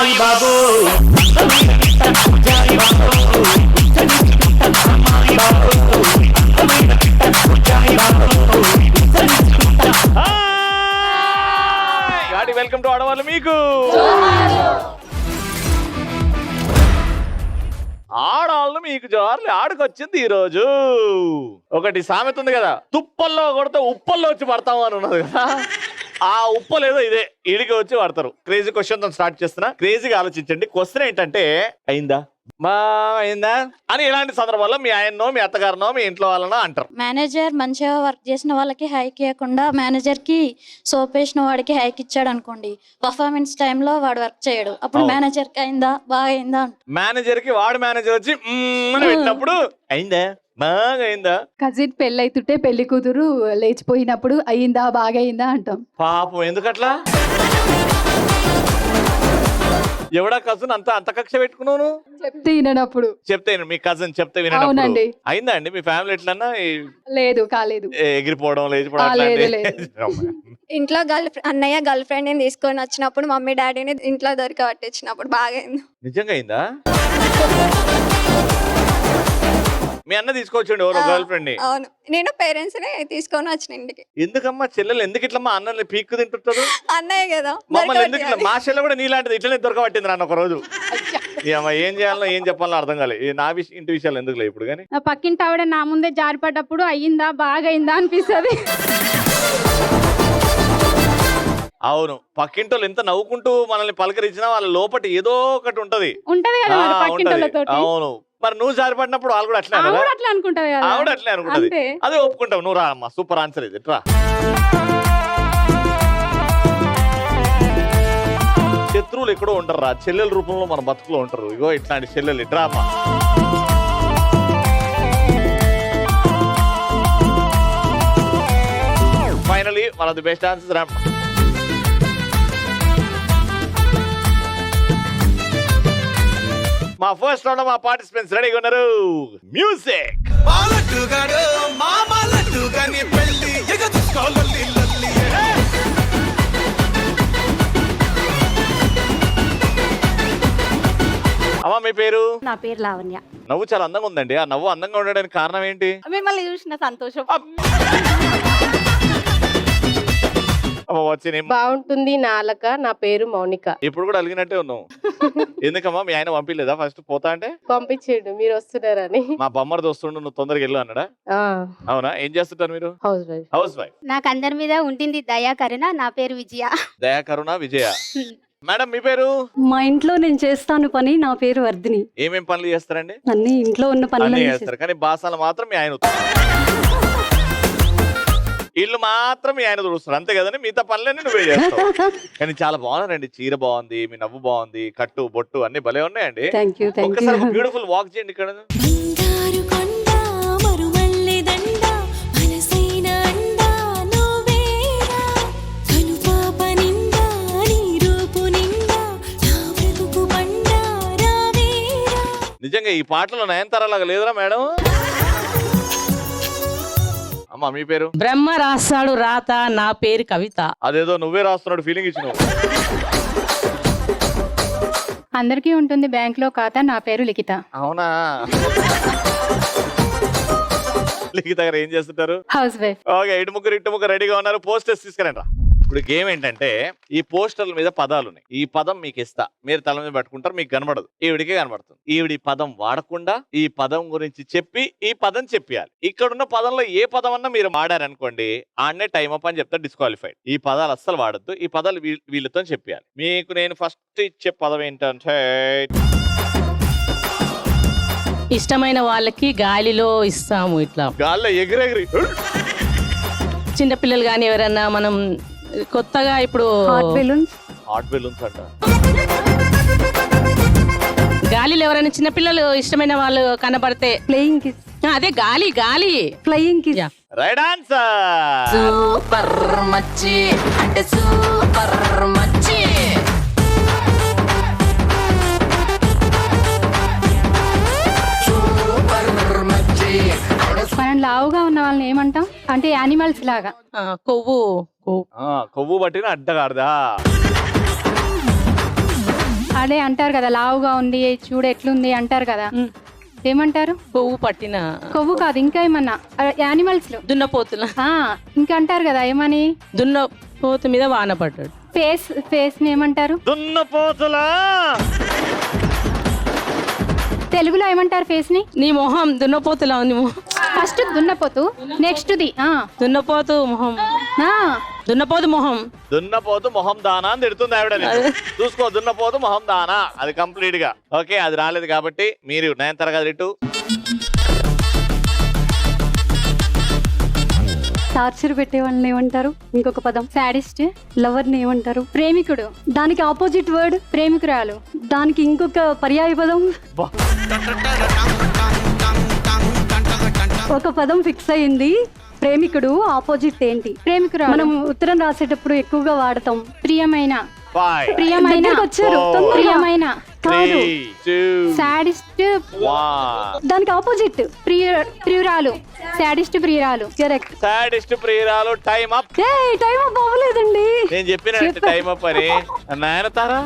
అమ్మాయి బాబు welcome to ఆడవాళ్ళు మీకు ఆడవాళ్ళు మీకు జోర్లు ఆడుకొచ్చింది ఈ రోజు. ఒకటి సామెత ఉంది కదా, తుప్పల్లో కొడితే ఉప్పల్లో వచ్చి పడతాము అని ఉన్నది కదా. ఆ ఉప్పలు ఏదో ఇదే ఇడికి వచ్చి పడతారు. క్రేజీ క్వశ్చన్ తో స్టార్ట్ చేస్తున్నా, క్రేజీగా ఆలోచించండి. క్వశ్చన్ ఏంటంటే అయిందా అయిందా అని ఇలాంటి సందర్భాల్లో మీ ఆయన్నో మీ అత్తగారినో మీ ఇంట్లో వాళ్ళనో అంటారు. మేనేజర్ మంచిగా వర్క్ చేసిన వాళ్ళకి హైక్ ఇవ్వకుండా మేనేజర్ కి సోప్ వేసిన వాడికి హైక్ ఇచ్చాడు అనుకోండి, పర్ఫార్మెన్స్ టైంలో వాడు వర్క్ చేయడు, అప్పుడు మేనేజర్ కి అయిందా బాగా అయిందా. మేనేజర్ కి వాడు మేనేజర్ వచ్చి పెట్టినప్పుడు అయిందా బాగా అయిందా. కజిన్ పెళ్లి అవుతుంటే పెళ్లి కూతురు లేచిపోయినప్పుడు అయిందా బాగా అయిందా అంటాం. పాపం ఎందుకట్లా? ఎవడా కజిన్ అంత కక్ష పెట్టుకున్నాను చెప్తే వినప్పుడు. చెప్తే మీ కజిన్ చెప్తే వినండి. అయిందా అండి మీ ఫ్యామిలీ ఎట్లన్నా? లేదు కాలేదు. ఎగిరిపోవడం లేచిపోవడం. ఇంట్లో అన్నయ్య గర్ల్ ఫ్రెండ్ తీసుకొని వచ్చినప్పుడు మమ్మీ డాడీని ఇంట్లో దొరికి పట్టించినప్పుడు బాగా అయింది. నిజంగా అయిందా? మీ అన్న తీసుకొచ్చిండు ఎవరో గర్ల్ ఫ్రెండ్ ని? అవును, నేను పేరెంట్స్ ని తీసుకొని వచ్చిన ఇంటికి. ఎందుకమ్మా చెల్లెలు ఎందుకు ఇట్లా అన్నల్ని పీక్కు తింటుంటారు? అన్నయ్య కదా మమ్మల్ని ఎందుకు ఇట్లా? మా చెల్లె కూడా నీలాంటిది ఇట్లనే దొరకబట్టింది నాన్న ఒక రోజు. ఏం చేయాలో ఏం చెప్పాలో అర్థం కాలేదు. నా ఇంటి విషయాలు ఎందుకు లేదు ఇప్పుడు. కానీ పక్కింటి ఆవిడ నా ముందే జారిపడ్డప్పుడు అయ్యిందా బాగా అయిందా అనిపిస్తుంది. అవును, పక్కింటోళ్ళు ఎంత నవ్వుకుంటూ మనల్ని పలకరించినా వాళ్ళ లోపటి ఏదో ఒకటి ఉంటది కదా పక్కింటోళ్ళతోటి. అవును, మరి నువ్వు జారిపడినప్పుడు వాళ్ళు కూడా అట్లా అనుకుంటారు. ఆవిడ అట్లే అనుకుంటది. అదే ఒప్పుకుంటావు. నువ్వు రా అమ్మా, సూపర్ ఆన్సర్ ఇది. రా. శత్రువులు ఎక్కడో ఉంటారు రా, చెల్లెల రూపంలో మన బతుకులో ఉంటారు. ఇగో ఇట్లాంటి చెల్లెలు ఇట్రా అమ్మా. Finally one of the best answers రా. మా ఫస్ట్ రౌండ్ మా పార్టిసిపెంట్స్ రెడీగా ఉన్నారు. మ్యూజిక్. అమ్మా మీ పేరు? నా పేరు లావణ్య. నవ్వు చాలా అందంగా ఉందండి. ఆ నవ్వు అందంగా ఉండడానికి కారణం ఏంటి? మిమ్మల్ని చూసిన సంతోషం. బాగుంటుంది నాలక. నా పేరు మౌనిక. ఇప్పుడు కూడా అలిగినట్టే ఉన్నావు. ఎందుకమ్మా మీ ఆయన పంపిలేదా ఫస్ట్ పోతా అంటే? పంపించాడు మీరు వస్తున్నారని. మా బొమ్మర్ది వస్తుండు, నువ్వు తొందరగా వెళ్ళు అన్నాడా? అవునా? ఏం చేస్తుంటారు మీరు? House wife. నాకు అందరి మీద ఉంటుంది దయాకరుణ. నా పేరు విజయ. దయాకరుణ విజయ. మేడం మీ పేరు? మా ఇంట్లో నేను చేస్తాను పని. నా పేరు వర్ధిని. ఏమేం పనులు చేస్తారండి? అన్ని ఇంట్లో ఉన్న పనులు చేస్తారు, కానీ బాసాలు మాత్రం మీ ఆయన ఇల్లు మాత్రం మీ ఆయన తుడుస్తారు అంతే కదండి. మిగతా పనులన్నీ నువ్వే చేస్తావు. కానీ చాలా బాగున్నారండి. చీర బాగుంది, మీ నవ్వు బాగుంది, కట్టు బొట్టు అన్ని భలే ఉన్నాయండి. ఒక్కసారి బ్యూటిఫుల్ వాక్ చేయండి ఇక్కడ. నిజంగా ఈ పాటలో నయనతార లాగా లేదురా మేడం? అమ్మా మీ పేరు? బ్రహ్మ రాస్తాడు రాత. నా పేరు కవిత. అదేదో నువ్వే రాస్తున్నాడు ఫీలింగ్ ఇచ్చినావు. అందరికీ ఉంటుంది బ్యాంక్ లో ఖాతా. నా పేరు లిఖిత. అవునా? లిఖిత గారు ఏం చేస్తుంటారు? House wife. ఓకే, ఇటు ముగ్గురు రెడీగా ఉన్నారు. పోస్టర్స్ తీసుకురండి రా. ఇప్పుడు గేమ్ ఏంటంటే ఈ పోస్టర్ల మీద పదాలు ఉన్నాయి. ఈ పదం మీకు ఇస్తా, మీరు తల మీద పట్టుకుంటారు, మీకు కనబడదు, ఈవిడికే కనబడుతుంది. ఈవిడి పదం వాడకుండా ఈ పదం గురించి చెప్పి ఈ పదం చెప్పాలి. ఇక్కడున్న పదంలో ఏ పదం అన్నా మీరు వాడారనుకోండి, ఆడనే టైం అప్ అని చెప్తా, డిస్క్వాలిఫైడ్. ఈ పదాలు అస్సలు వాడద్దు. ఈ పదాలు వీళ్ళతో చెప్పాలి. మీకు నేను ఫస్ట్ ఇచ్చే పదం ఏంటంటే ఇష్టమైన వాళ్ళకి గాలిలో ఇస్తాము. ఇట్లా గాల్లో ఎగిరెగిరి చిన్నపిల్లలు కానీ ఎవరన్నా మనం కొత్తగా ఇప్పుడు హాట్ బెలూన్స్ అంట. గాలిలో ఎవరైనా చిన్నపిల్లలు ఇష్టమైన వాళ్ళు కనబడితే ప్లేయింగ్ కిస్. అదే గాలి flying kiss. Right answer. Super మచ్చి అంటే సూపర్ మచ్చి. మనం లావుగా ఉన్న వాళ్ళని ఏమంటాం అంటే యానిమల్స్ లాగా. కొవ్వు కొవ్వు పట్టిన అడ్డగాడదా. అదే అంటారు కదా లావుగా ఉంది చూడు ఎట్లుంది అంటారు కదా ఉమ్. ఏమంటారు? కొవ్వు పట్టిన కొవ్వు కాదు ఇంకా ఏమన్నా యానిమల్స్ లో దున్నపోతుల ఇంకా అంటారు కదా ఏమని? దున్నపోతు మీద వాన పడ్డాడు. ఫేస్ ని ఏమంటారు? దున్నపోతులా తెలుగులో ఏమంటారు ఫేస్ ని? నీ మొహం దున్నపోతులా ఉంది మొహం. ఫస్ట్ దున్నపోతు, నెక్స్ట్ ది దున్నపోతు మొహం. దున్నపోతు మొహం. దున్నపోతు మొహం దానా అని తిడుతుంది ఆవిడ నిన్ను. చూసుకో, దున్నపోతు మొహం దానా, అది కంప్లీట్ గా ఓకే. అది రాలేదు కాబట్టి మీరు 9th తరగతి ఇటు. టార్చర్ పెట్టే వాళ్ళని ఏమంటారు? ఇంకొక పదం. సాడిస్ట్, లవర్ ని ఏమంటారు? ప్రేమికుడు, దానికి ఆపోజిట్ వర్డ్. ప్రేమికురాలు, దానికి ఇంకొక పర్యాయ పదం. ఒక పదం ఫిక్స్ అయింది. ప్రేమికుడు ఆపోజిట్ ఏంటి? ప్రేమికురాలు. మనం ఉత్తరం రాసేటప్పుడు ఎక్కువగా వాడతాం. ప్రియమైన, 5 ప్రియమైన, దగ్గరికి వచ్చారు. Four. తొందరగా. ప్రియమైన, 3 2 సాడిస్ట్, 1. దానికి ఆపోజిట్. ప్రియురాలు, సాడిస్ట్ ప్రియురాలు. కరెక్ట్. సాడిస్ట్ ప్రియురాలు. Time up. టైం అప్ అవ్వలేదండి. నేను చెప్పినట్టు టైం అప్ అని. నాయనతారా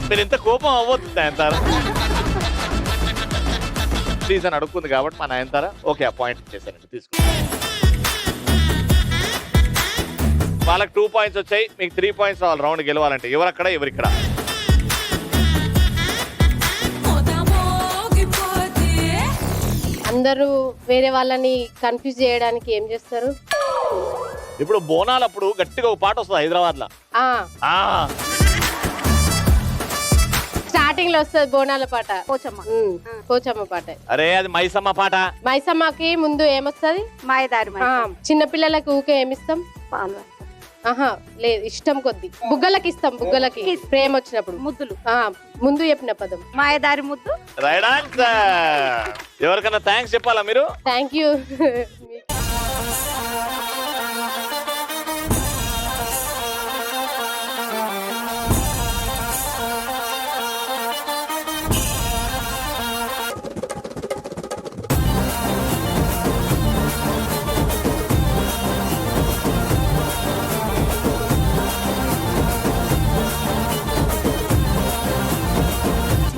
మీరు ఇంత కోపం అవ్వద్దు నాయనతారా ప్లీజ్ అని అడుక్కుంది కాబట్టి మా నాయనతారా ఓకే ఆ పాయింట్ ఇచ్చేసానండి, తీసుకో. వాళ్ళకి 2 పాయింట్స్ వచ్చాయి, మీకు 3 పాయింట్స్ రావాలి రౌండ్ గెలవాలంటే. ఎవరక్కడ ఎవరిక్కడ? అందరూ వేరే వాళ్ళని కన్ఫ్యూజ్ చేయడానికి ఏం చేస్తారు? ఇప్పుడు బోనాలప్పుడు గట్టిగా ఒక పాట వస్తుంది హైదరాబాద్ లో. స్టార్టింగ్ లో వస్తుంది బోనాల పాట, పోచమ్మ. పోచమ్మ పాట. అరే అది మైసమ్మ పాట. మైసమ్మకి ముందు ఏమొస్తుంది? మాయదారి చిన్న పిల్లలకి ఊకే ఏమిస్తాం? పాలు ఆహా లేదు, ఇష్టం కొద్ది బుగ్గలకి ఇస్తాం. బుగ్గలకి ప్రేమ వచ్చినప్పుడు ముద్దులు. ముందు చెప్పిన పదం మాయదారి ముద్దు. Right answer. ఎవరికన్నా థ్యాంక్స్ చెప్పాలా మీరు? Thank you.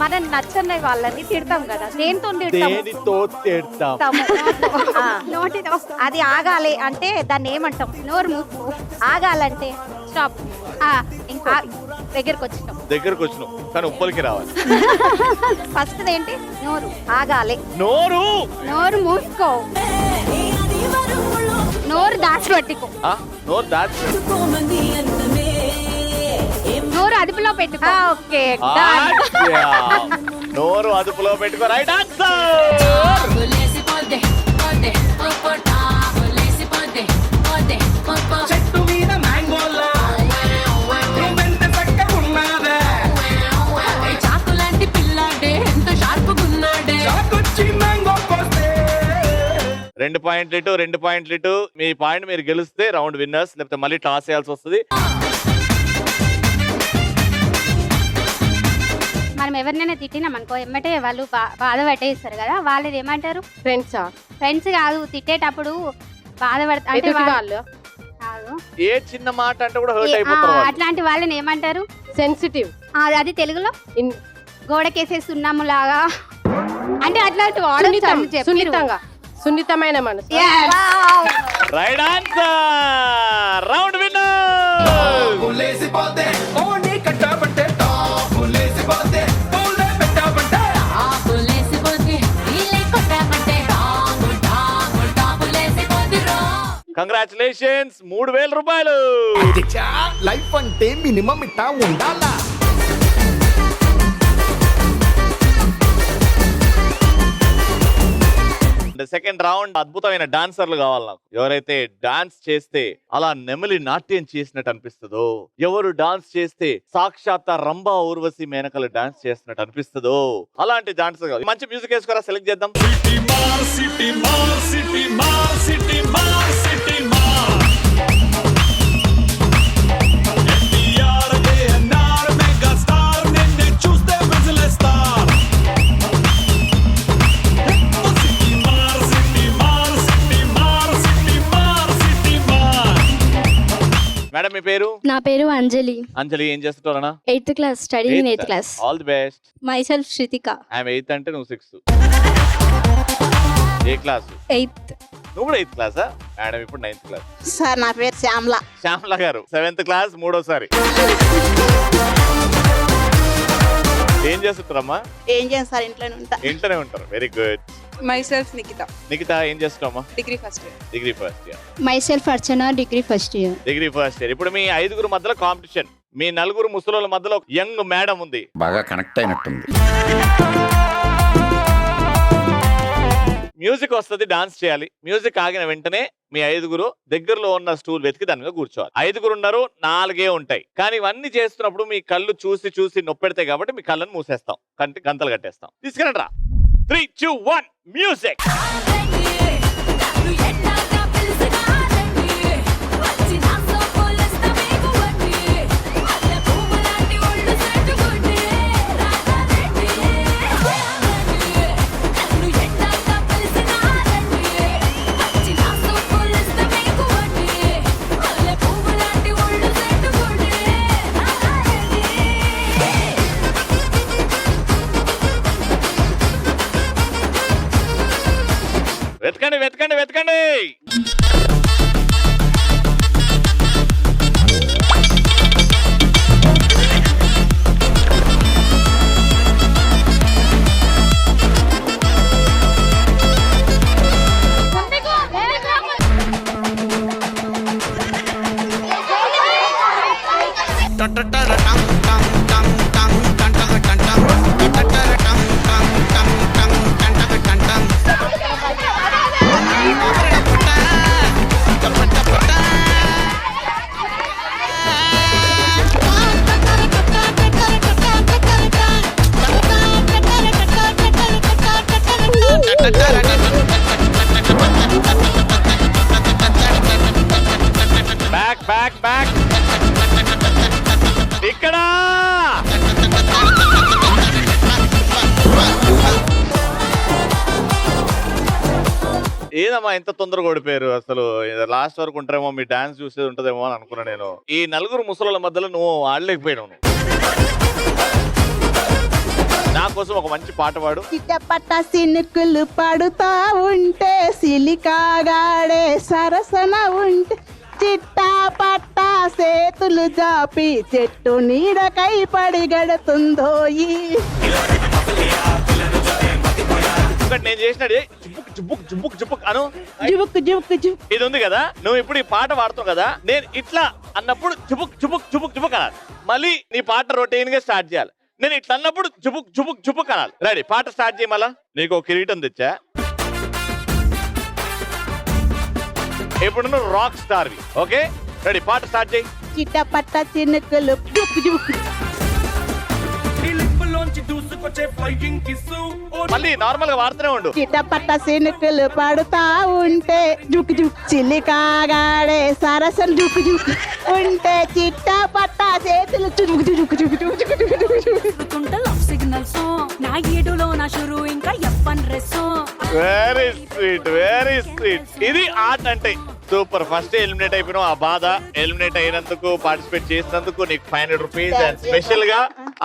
మనం నచ్చని వాళ్ళని తిడతాం కదా, దేంతో తిడతాం? దేనితో తిడతాం? నోటితో. అది ఆగాలి అంటే దాన్ని ఏమంటాం? నోరు మూసుకో. ఆగాలంటే స్టాప్. ఇంకా దగ్గరకు వచ్చినాం. దగ్గరకు వచ్చినాం కానీ ఉప్పలికి రావాలి. ఫస్ట్ ఏంటి? నోరు ఆగాలి. నోరు నోరు మూసుకో. నోరు దాచి పెట్టుకో. నోరు దాచి నోరు అదుపులో పెట్టుకో. ఓకే, నోరు అదుపులో పెట్టుకో. Right answer. రెండు పాయింట్లు ఇటు 2 పాయింట్లు ఇటు. మీ పాయింట్ మీరు గెలిస్తే రౌండ్ విన్నర్స్, లేకపోతే మళ్ళీ టాస్ చేయాల్సి వస్తుంది. మనం ఎవరినైనా తిట్టినాం అనుకో, ఎమ్మటే వాళ్ళు బాధ పెట్టేస్తారు కదా, వాళ్ళది ఏమంటారు? ఫ్రెండ్సా? ఫ్రెండ్స్ కాదు, తిట్టేటప్పుడు బాధపడతా అంటే వాళ్ళు కాదు, ఏ చిన్న మాట అంటే కూడా హర్ట్ అయిపోతారు వాళ్ళు. అట్లాంటి వాళ్ళని ఏమంటారు? సెన్సిటివ్. అది తెలుగులో గోడకేసే సున్నాము లాగా అంటే అట్లాంటి సున్నితంగా, సున్నితమైన మనసు. Right answer. Round winner. Congratulations, 3000 రూపాయలు. లైఫ్ అంటే మినిమం ఇట్టా ఉండాలా? సెకండ్ రౌండ్ అద్భుతమైన డాన్సర్లు కావాలి నాకు. ఎవరైతే డాన్స్ చేస్తే అలా నెమలి నాట్యం చేసినట్టు అనిపిస్తుందో, ఎవరు డాన్స్ చేస్తే సాక్షాత్ రంభా ఊర్వశి మేనకలు డాన్స్ చేసినట్టు అనిపిస్తుందో అలాంటి డాన్సర్ కావాలి. మంచి మ్యూజిక్ వేసుకోరా, సెలెక్ట్ చేద్దాం. మేడం మీ పేరు? నా పేరు అంజలి. అంజలి, ఏం చేస్తుంటారా? 8th class, study in 8th class. All the best. My self Shruthika. I'm 8th అంటే నువ్వు 6th. ఏ క్లాస్? 8th. నువ్వు కూడా 8th క్లాసా? మేడం ఇప్పుడు 9th క్లాస్. సార్ నా పేరు శ్యామల. శ్యామల గారు 7th క్లాస్, మూడోసారి. ఏం చేస్తుంటారమ్మా? ఏం చేస్తాను సార్, ఇంట్లోనే ఉంటా. ఇంట్లోనే ఉంటారు. Very good. My self Nikhitha. Nikhitha, ఏం చేస్తున్నావమ్మా? Degree first year. Degree first year. My self Archana, degree first year. Degree first year. ఇప్పుడు మీ 5గురు మధ్యలో కాంపిటీషన్. మీ 4 ముసలోళ్ళ మధ్యలో యంగ్ మేడం ఉంది. బాగా కనెక్ట్ అయినట్టుంది. మ్యూజిక్ వస్తుంది, డాన్స్ చేయాలి. మ్యూజిక్ ఆగిన వెంటనే మీ 5గురు దగ్గరలో ఉన్న స్టూల్ వెతికి దాని మీద కూర్చోవాలి. 5గురు ఉన్నారు, 4 ఉంటాయి. కానీ ఇవన్నీ చేస్తున్నప్పుడు మీ కళ్ళు చూసి చూసి నొప్పెడతాయి కాబట్టి మీ కళ్ళను మూసేస్తాం, గంతలు కట్టేస్తాం. తీసుకురండి రా. 3, 2, 1 మ్యూజిక్. వెతకండి, వెతకండి, వెతకండి. Back back back. ఇక్కడ ఏదమ్మా ఎంత తొందరగా ఓడిపోయారు? అసలు లాస్ట్ వరకు ఉంటారేమో, మీ డాన్స్ చూసేది ఉంటదేమో అని అనుకున్నా నేను. ఈ 4 ముసలోళ్ళ మధ్యలో నువ్వు ఆడలేకపోయావు. నా కోసం ఒక మంచి పాట పాడు. చిట్టపట్ట సినుకులు పడుతా ఉంటే, సిలికాగాడే సరసన ఉంటే, చిట్టా పట్టా సేతులు జాపి చెట్టు నీడకై పడి గడుతుందో ఈ. నేను చేసినది చుబుక్ చుబుక్ చుబుక్ చుబుక్ అను. జుబుక్ జుబుక్ జుబుక్. ఇది ఉంది కదా, నువ్వు ఇప్పుడు ఈ పాట పాడుతావు కదా, నేను ఇట్లా అన్నప్పుడు చుబుక్ చుబుక్ చుబుక్ చుబుక్ అనాలి. మళ్ళీ నీ పాట రొటీన్ గా స్టార్ట్ చేయాలి. నేను ఇట్లా అన్నప్పుడు చుబుక్ చుబుక్ చుబుక్ అనాలి. రెడీ? పాట స్టార్ట్ చేయ. మళ్ళా నీకు ఒక కిరీటం తెచ్చా. ఇప్పుడు నువ్వు రాక్ స్టార్. Okay, ready? పాట స్టార్ట్ చేయి. చిట్టపట్ట చినుకులు జుబుక్ జుబుక్. మళ్ళీ నార్మల్ గా వాడుతూనే ఉండు. చిట్టపట్ట సినుకులు పడుతా ఉంటే, జుక్ జుక్ చిల్లికాగాడే సరసన జుక్ జుక్ ఉంటే, చిట్టా పట్టా చేతులు జుక్ జుక్ జుక్ జుక్ జుక్ జుక్ జుక్. Very sweet, very sweet. ఇది ఆర్ట్ అంటే. సూపర్. ఫస్ట్ ఎలిమినేట్ అయిపోయినావు. ఆ బాధ ఎలిమినేట్ అయినందుకు, పార్టిసిపేట్ చేసినందుకు నీకు 500 రూపీస్. అండ్ స్పెషల్ గా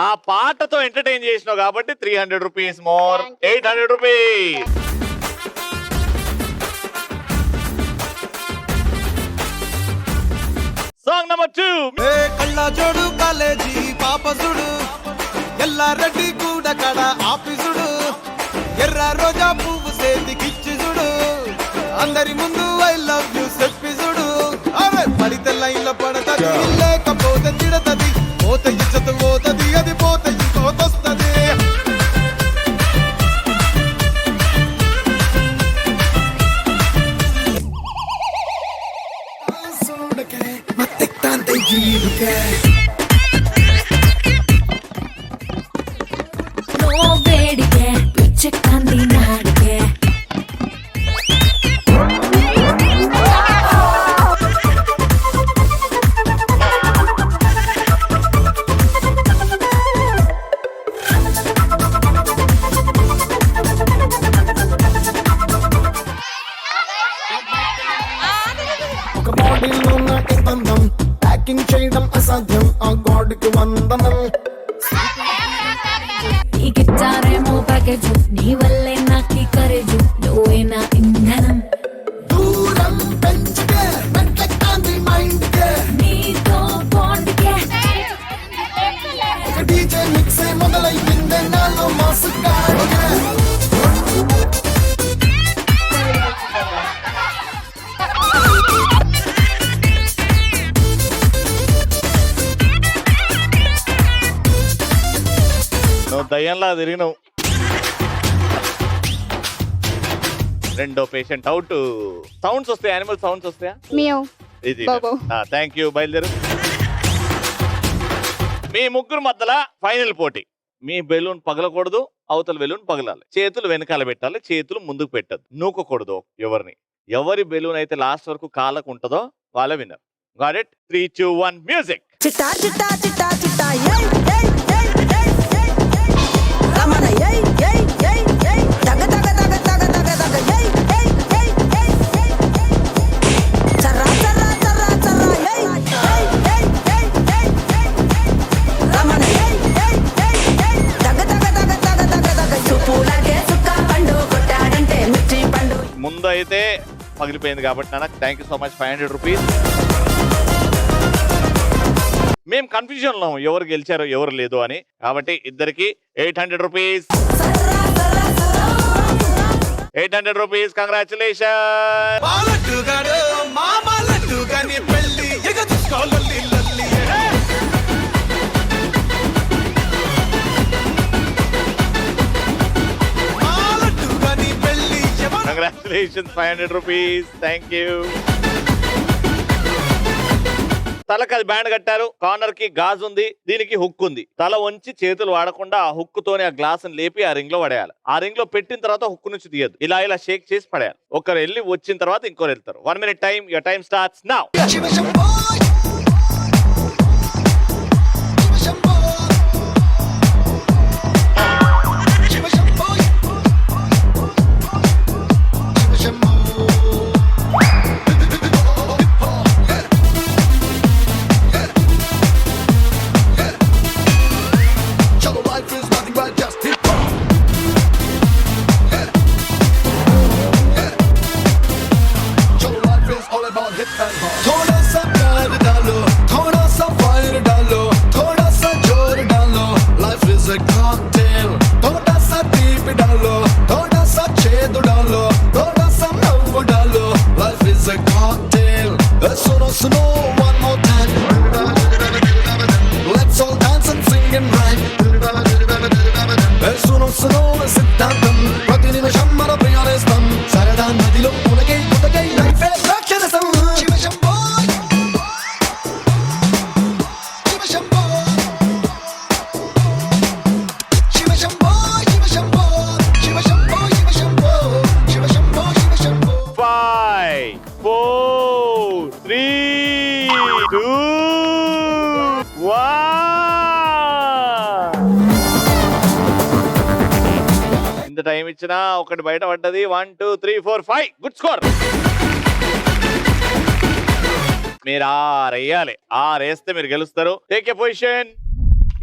ఆ పాటతో ఎంటర్టైన్ చేసినావు కాబట్టి 300 rupees more, 800 rupees. Song number 2. కళ్ళజోడు కాలేజీ పాపసుడు, ఎల్లారెడ్డి కూడా కడ ఆఫీసుడు, ఎర్ర రోజా పువ్వు సేతికిచ్చి చూడు, అందరి ముందు ఐ లవ్ యూ చెప్పి చూడు. అరే పడితే లైన్ లో పడతది, లేకపోతే తిడతది, పోతే ఇచ్చత పోతది, అది పోతే ఇంకోతొస్తది. ఇచ్చారేమో ప్యాకేజ్ నీ వల్లే నాకి కరేజ్ నువ్వే నా ఇంధనం దూరం పెంచుకే మెట్లెక్కాంది మైండ్ కే నీతో బాండ్కే ఒక డీజే మిక్స్ మొదలైందే నాలో మాసు గాడికే నువ్వు దయ్యంలా తిరిగినావు. రెండో పేషెంట్ అవుట్. సౌండ్స్ వస్తాయి, యానిమల్ సౌండ్స్ వస్తాయా? మియావ్. ఇది బాబో. Thank you. బయలుదేరు. మీ ముగ్గురు మధ్యలో ఫైనల్ పోటీ. మీ బెలూన్ పగలకూడదు, అవతల బెలూన్ పగలాలి. చేతులు వెనకాల పెట్టాలి, చేతులు ముందుకు పెట్టద్దు. నూకకూడదు ఎవరిని. ఎవరి బెలూన్ అయితే లాస్ట్ వరకు కాలకు ఉంటుందో వాళ్ళ విన్నర్. Got it? 3, 2, 1 మ్యూజిక్. చిట్టా చిట్టా చిట్టా చిట్టా ఏయ్ ఏయ్ ఏయ్ ఏయ్ ఏయ్ రమణ ఏయ్ ఏయ్ ఏయ్ ఏయ్ దగ దగ దగ దగ దగ దగ ఏయ్ ఏయ్ ఏయ్ ఏయ్ ఏయ్ చర్రా చర్రా చర్రా చర్రా ఏయ్ ఏయ్ ఏయ్ ఏయ్ ఏయ్ రమణ ఏయ్ ఏయ్ ఏయ్ ఏయ్ దగ దగ దగ దగ దగ దగ చూపులాగే సుక్క పండు కొట్టాడంటే మిర్చి పండు. ముందు అయితే పగిలిపోయింది కాబట్టి నాన్న thank you so much. 500 rupees. మేము కన్ఫ్యూజన్ లో ఎవరు గెలిచారో ఎవరు లేదు అని, కాబట్టి ఇద్దరికి 800 రూపీస్. 800 రూపీస్. కంగ్రాచులేషన్. బాలట్టుగాడు మామ లడ్డుగాని పెళ్ళి ఎగదుకోలొల్లి లొల్లి బాలట్టుగాని పెళ్ళి కంగ్రాచులేషన్. 500 రూపీస్. Thank you. తలకి అది బ్యాండ్ కట్టారు. కార్నర్ కి గాజు ఉంది, దీనికి హుక్ ఉంది. తల వంచి చేతులు వాడకుండా ఆ హుక్ తోనే ఆ గ్లాస్ లేపి ఆ రింగ్ లో పడేయాలి. ఆ రింగ్ లో పెట్టిన తర్వాత హుక్ నుంచి తీయద్దు. ఇలా ఇలా షేక్ చేసి పడేయాలి. ఒకరు వెళ్ళి వచ్చిన తర్వాత ఇంకోరు వెళ్తారు. 1 minute time. Your time starts now. Shiva Shambho Shiva Shambho Shiva Shambho Shiva Shambho Your life is nothing but just hip hop. Your life is all about hip and hop. थोड़ा सा प्यार डालो, थोड़ा सा फायर डालो, थोड़ा सा जोर डालो. Life is a cocktail. थोड़ा सा deep डालो, थोड़ा सा छेद डालो, थोड़ा सा love डालो. Life is a cocktail. सुनो सुनो one more time. Let's all dance and sing and rhyme. సును సును సిద్ధాంతం ప్రతి నిమిషం మన ప్రయాణిస్తాం సరదా నదిలో ఉనకై ఉదకై లైఫ్ రాక్షరసం శివ శంభో శివ శంభో శివ శంభో శివ శంభో శివ శంభో శివ శంభో శివ శంభో శివ శంభో 5, 4, 3, 2, 1. ఇంత టైం ఇచ్చినా ఒకటి బయట పడ్డది. 1, 2, 3, 4, 5. Good score. మీరు 6 వేయాలి. 6 వేస్తే మీరు గెలుస్తారు. Take a position.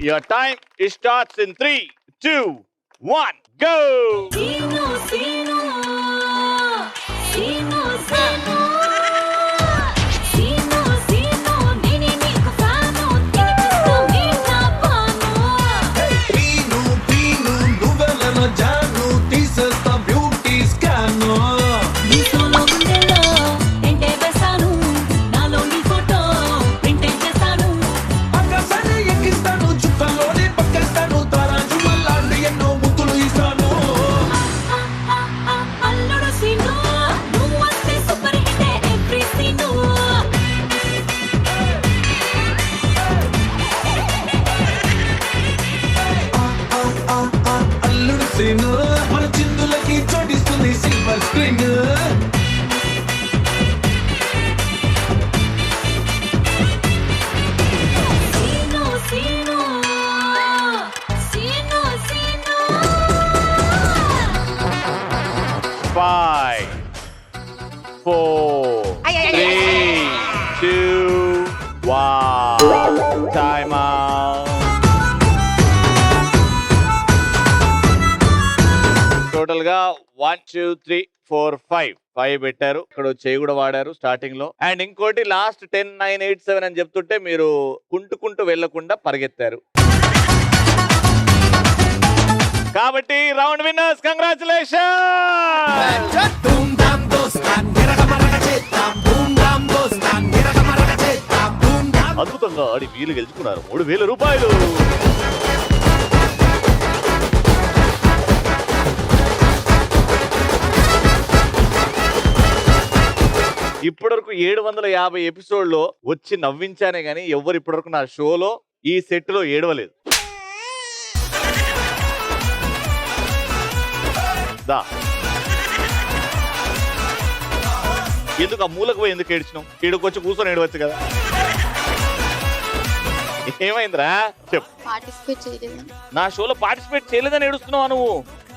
Your time starts in 3, 2, 1 go. సీను సీను సీను సీను సీను సీను నేనే నీకు ఫ్యాను తినిపిస్తూ నీ నా పాను పీను పీను నువ్వెలను జాను తీసేస్తా బ్యూటీ స్కాను నీ సోలో గుండెలో ఎంటే వేస్తాను నాలో నీ ఫోటో ప్రింటే చేస్తాను పక్కసరి ఎక్కిస్తాను చుక్కలోనే పక్కేస్తాను తారాజు మల్లాంటి ఎన్నో ముద్దులు ఇస్తాను అల్లుడు సీను నువ్వు వస్తే super hit every scene Alludu Seenu మన చిందులకి చోటిస్తుంది silver screen scene scene scene scene 5, 4, 3, 2, 1. Time out. Total గా 1 2 3 4 5 పెట్టారు. ఇక్కడ చేయి కూడా వాడారు స్టార్టింగ్ లో. అండ్ ఇంకోటి లాస్ట్ 10 9 8 7 అని చెప్తుంటే మీరు కుంటుకుంటూ వెళ్లకుండా పరిగెత్తారు. కాబట్టి రౌండ్ విన్నర్స్, కంగ్రాచులేషన్. అద్భుతంగా ఆడి వీలు గెలుచుకున్నారు 3000 రూపాయలు. ఇప్పటివరకు 750 ఎపిసోడ్లో వచ్చి నవ్వించానే గానీ ఎవరు ఇప్పటివరకు నా షోలో ఈ సెట్ లో ఏడవలేదు. దా ఎందుకు ఆ మూలకు పోయి ఎందుకు ఏడ్చినావు? ఈడకొచ్చి కూర్చొని ఏడవచ్చు కదా. ఏమైందిరా చెప్పు. పార్టిసిపేట్ చేయలేదు, నా షోలో పార్టిసిపేట్ చేయలేదని ఏడుస్తున్నావా నువ్వు?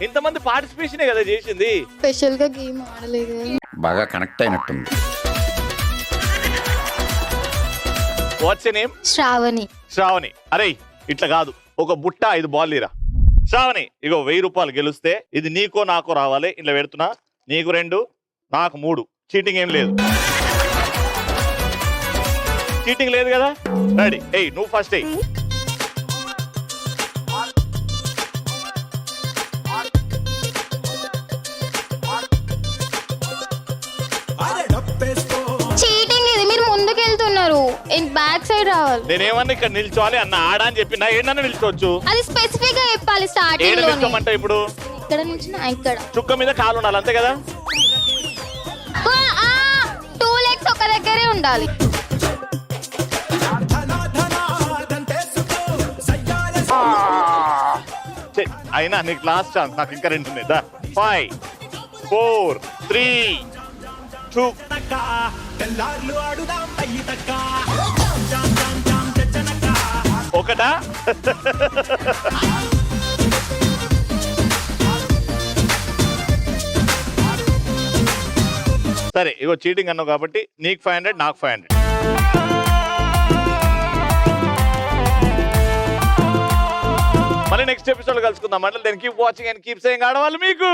ఇంతమంది పార్టిసిపేషనే కదా చేసింది. స్పెషల్ గా గేమ్ ఆడలేదు. బాగా కనెక్ట్ అయినట్టుంది. What's your name? Sravani. Sravani, అరే ఇట్లా కాదు, ఒక బుట్ట 5 బాల్ ఇరా. శ్రావణి ఇగో 1000 రూపాయలు గెలిస్తే ఇది నీకో నాకో రావాలి. ఇట్లా పెడుతున్నా, నీకు 2 నాకు 3. చీటింగ్ ఏం లేదు, చీటింగ్ లేదు కదా. రెడీ? ఏయ్ నువ్వు ఫస్ట్ ఎయ్. చీటింగ్ ఇది, మీరు ముందుకు వెళ్తున్నారు, బ్యాక్ సైడ్ రావాలి. నేనేమన్నా ఇక్కడ నిల్చోవాలి అన్న ఆడా అని చెప్పి నా ఏడన్నా నిల్చోవచ్చు. అది స్పెసిఫిక్ గా చెప్పాలి ఏడ స్టార్టింగ్ లో. నిల్చోమంటే ఇప్పుడు ఇక్కడ నుంచి ఇక్కడ చుక్క మీద కాలు ఉండాలి అంతే కదా. 2 legs ఒక దగ్గరే ఉండాలి. అయినా నీకు లాస్ట్ ఛాన్స్, నాకు ఇంకా 2 ఉన్నాయి. 5 4 3 2 ఒకటా? సరే ఇగో చీటింగ్ అన్నావు కాబట్టి నీకు 500 నాకు 500. మళ్ళీ నెక్స్ట్ ఎపిసోడ్ కలుసుకుందాం. అంటే then keep watching and keep saying ఆడవాళ్ళు మీకు.